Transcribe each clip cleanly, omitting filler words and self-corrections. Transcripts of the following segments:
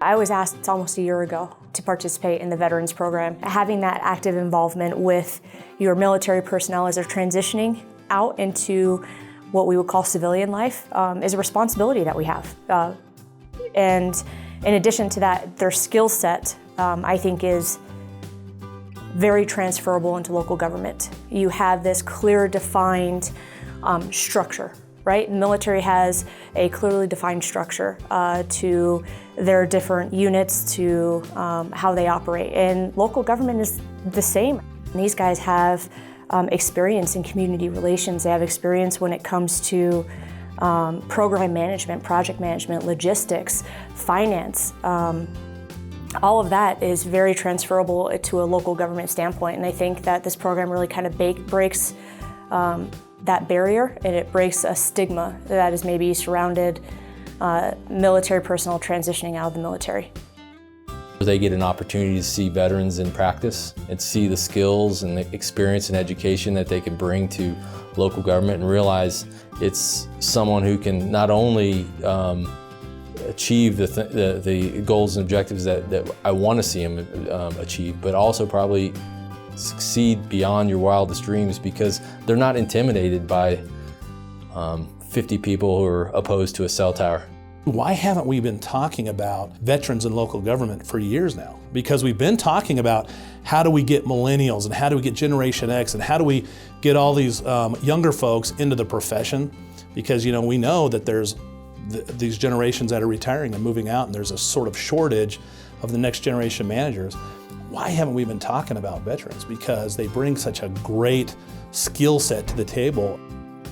I was asked almost a year ago to participate in the Veterans Program. Having that active involvement with your military personnel as they're transitioning out into what we would call civilian life is a responsibility that we have. And in addition to that, their skill set, I think, is very transferable into local government. You have this clear, defined structure, right? The military has a clearly defined structure to their different units, to how they operate. And local government is the same. And these guys have experience in community relations. They have experience when it comes to program management, project management, logistics, finance. All of that is very transferable to a local government standpoint, and I think that this program really kind of breaks that barrier, and it breaks a stigma that is maybe surrounded military personnel transitioning out of the military. They get an opportunity to see veterans in practice and see the skills and the experience and education that they can bring to local government, and realize it's someone who can not only achieve the goals and objectives that I want to see them achieve, but also probably succeed beyond your wildest dreams, because they're not intimidated by 50 people who are opposed to a cell tower. Why haven't we been talking about veterans in local government for years now? Because we've been talking about how do we get millennials and how do we get Generation X and how do we get all these younger folks into the profession? Because we know that there's these generations that are retiring and moving out, and there's a sort of shortage of the next generation managers. Why haven't we been talking about veterans? Because they bring such a great skill set to the table.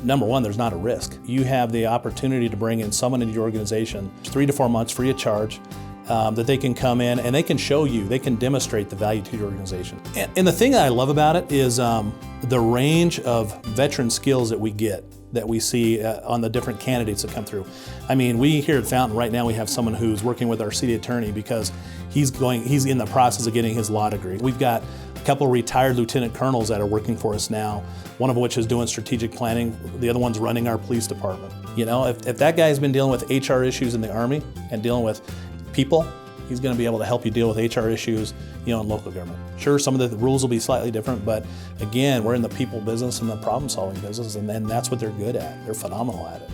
Number one, there's not a risk. You have the opportunity to bring in someone into your organization 3 to 4 months free of charge, that they can come in and they can show you, they can demonstrate the value to your organization. And the thing that I love about it is the range of veteran skills that we get, that we see on the different candidates that come through. I mean, we here at Fountain right now, we have someone who's working with our city attorney because he's in the process of getting his law degree. We've got a couple of retired lieutenant colonels that are working for us now, one of which is doing strategic planning, the other one's running our police department. If that guy's been dealing with HR issues in the Army and dealing with people, he's going to be able to help you deal with HR issues, in local government. Sure, some of the rules will be slightly different, but again, we're in the people business and the problem-solving business, and that's what they're good at. They're phenomenal at it.